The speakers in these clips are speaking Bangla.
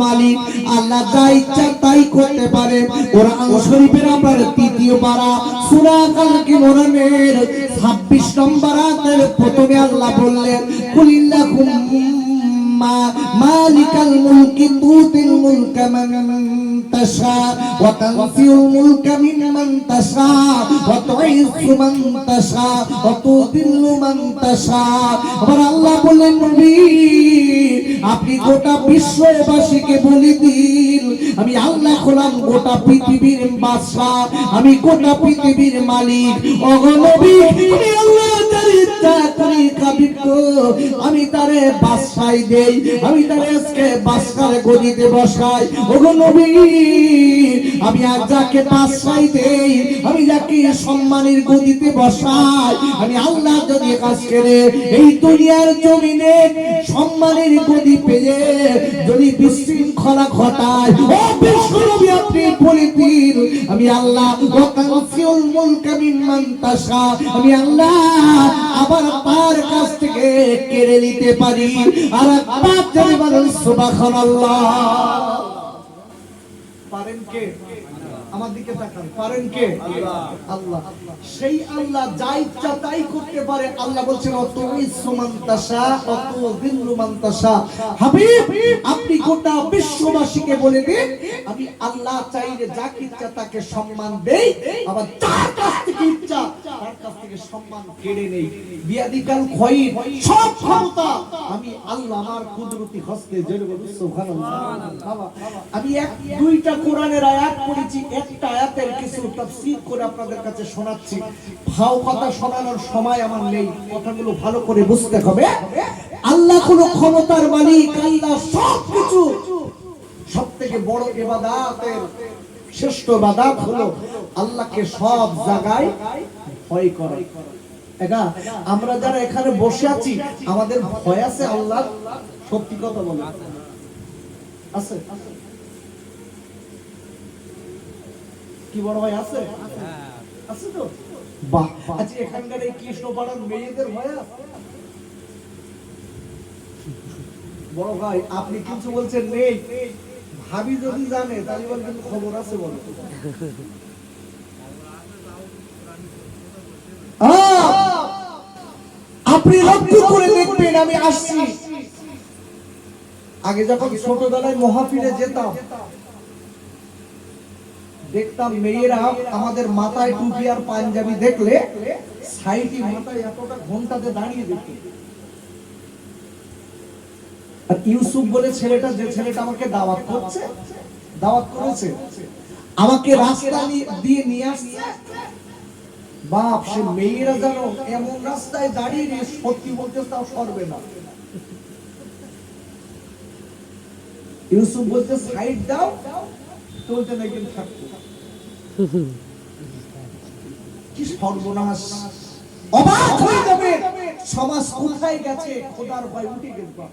মালিক, আল্লাহ যা ইচ্ছা তাই করতে পারে। কোরআন শরীফের আপনার 3য় পারা সূরা আল ইমরানের 26 নম্বর আয়াতের প্রথমে আল্লাহ বললেন, কুলিল্লাহুম্মা মালিকাল মুলকি তুতিল মুলকা মান তাশা ওয়া তানজিউল মুলকা মিম্মান তাশা ওয়া তুইজ্জু মান তাশা ওয়া তুযিল্লু মান তাশা। আবার আল্লাহ বললেন, নবী আপনি গোটা বিশ্ববাসীকে বলে দিন আমি আল্লাহ হলাম গোটা পৃথিবীর বাদশা, আমি গোটা পৃথিবীর মালিক। ওগো নবী, আমি আল্লাহ তার ইচ্ছা করি আমি তারে বাদশাই দেই, আমি তারে আজকে বাদশার গদিতে বসাই। ওগো নবী, আমি আজ যাকে বাদশাই দেই, আমি যাকে সম্মানের গদিতে বসাই, আমি আল্লাহ যদি কাজ করে এই দুনিয়ার জমিনে সম্মানের গদি পেয়ে যদি বিশৃঙ্খলা ঘটায়, ও বিশ্বনবী আপনি বলে দিন আমি আল্লাহ ওয়াতানসিউল মুলকা মিম্মান তাশা, আমি আল্লাহ আবার তার কাছ থেকে কেড়ে নিতে পারি। আর একবার যদি বলেন সুবহানাল্লাহ, পারেন কে? আমার দিকে তাকান, পারেন কে? আল্লাহ। সেই আল্লাহ যা ইচ্ছা তাই করতে পারে। আল্লাহ বলছেন অতুইজ্জু মান তাশা ওয়া তুযিল্লু মান তাশা। হাবিব আপনি গোটা বিশ্ববাসীকে বলে দিন আমি আল্লাহ চাইলে যাকে ইচ্ছা তাকে সম্মান দেই, আবার যার কাছ থেকে ইচ্ছা তার কাছ থেকে সম্মান কেড়ে নেই। বিয়াদিকাল খায়র, সব ক্ষমতা আমি আল্লাহ আমার কুদরতি হস্তে। জোরে বলুন সুবহানাল্লাহ। বাবা আমি 1-2টা কোরআনের আয়াত পড়েছি, একটা আয়াতের কিছু তাফসীর করে আপনাদের কাছে শোনাচ্ছি। ভাও কথা শোনানোর সময় আমার নেই, কথাগুলো ভালো করে বুঝতে হবে। আল্লাহ কোন ক্ষমতার মালিক, আল্লাহ সবকিছু। সবথেকে বড় ইবাদতের শ্রেষ্ঠ ইবাদত হলো আল্লাহকে সব জায়গায় ভয় করা। একা আমরা যারা এখানে বসে আছি আমাদের ভয় আছে আল্লাহ? সত্যি কথা বলে আছে? কি বড় ভাই আছে? আছে তো? বাহ। আচ্ছা এখানকার এই কৃষ্ণপাড়ার মেয়েদের ভয় আছে? বড় ভাই আপনি কিছু বলছেন নেই, ভাবি যদি জানে তাহলে বলবেন খবর আছে। বলো আপনি লক্ষ্য করে দেখবেন, আমি আসছি আগে যখন ছোটবেলায় মাহফিলে যেতাম দেখতাম মেয়েরা আমাদের মাথায় টুপি আর পাঞ্জাবি দেখলে সাইডে মাথায় এতটা ঘন্টাতে দাঁড়িয়ে দেখে। আর ইউসুফ বলে ছেলেটা, যে ছেলেটা আমাকে দাওয়াত করেছে আমাকে রাস্তা দিয়ে নিয়ে আসছে, বাপ সে মেয়েরা যেন এমন রাস্তায় দাঁড়িয়ে সত্যি বলতে তাও সরবে না। ইউসুফ বলতে সাইড দাও, চলতে না কিন্তু থাকতো। কি সর্বনাশ! অবাক হয়ে যাবে সমাজ কোথায় গেছে। খোদার ভয় উঠে গেছে।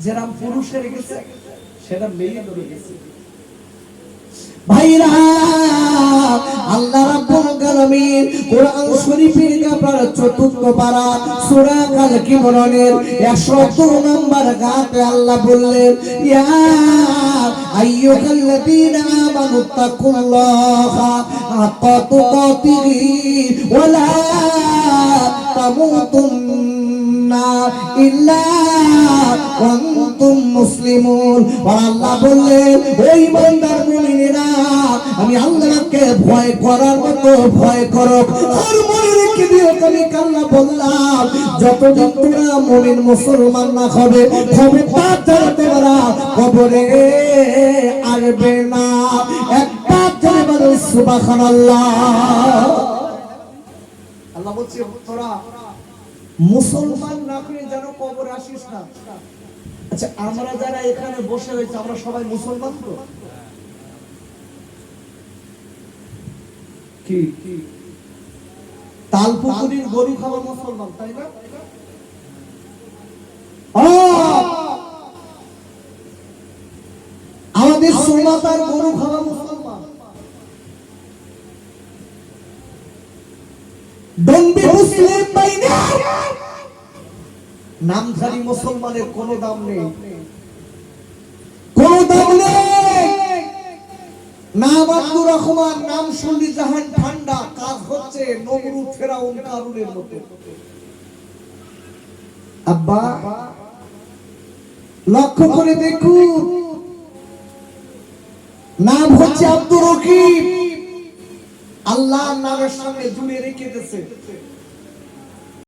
যারা পুরুষের গেছে সেটা মেয়ে ধরে গেছে। ভাইরা আল্লাহ রাব্বুল আলামিন কোরআন শরীফের আপনার 4th পারা সূরা আল ইমরানের 102 নম্বর আয়াতে আল্লাহ বললেন, ইয়া আইয়ুহাল্লাযীনা আমানু তাকুল্লাহা হাক্কা তুকাতিহি ওয়া লা তামুতুন্না ইল্লা ওয়া আনতুম মুসলিমুন। আল্লাহ বললেন ওই ইমানদার মুমিনেরা আমি আল্লাহকে ভয় করার মতো ভয় করো। আর মনে রেখে দিও আমি আল্লাহ বললাম যতদিন তোমরা মুমিন মুসলমান না হবে ক্ষমতা তোমরা কবরে আসবে না। একবার জোরে বলো সুবহানাল্লাহ। আল্লাহ বলছে তোরা মুসলমান না হয়ে যেন কবরে আসিস না। আচ্ছা আমরা যারা এখানে বসে হয়েছে আমরা সবাই মুসলমান তো? কি তালপুকুরির গরু খাওয়া মুসলমান, তাই না? আমাদের সোনাতার গরু খাওয়া মুসলমান। ডন্ডি মুসলিম বাইনা নামধারী মুসলমানের কোনো দাম নেই। নাম আব্দুর রহমান, নাম শুনলি জাহান ঠান্ডা, কাজ হচ্ছে নমরুদ ফেরাউন কারুনের মতো। আব্বা লক্ষ্য করে দেখুন, নাম হচ্ছে আব্দুর রকিব, আল্লাহ নামের সঙ্গে জুড়ে রেখে দিয়েছে।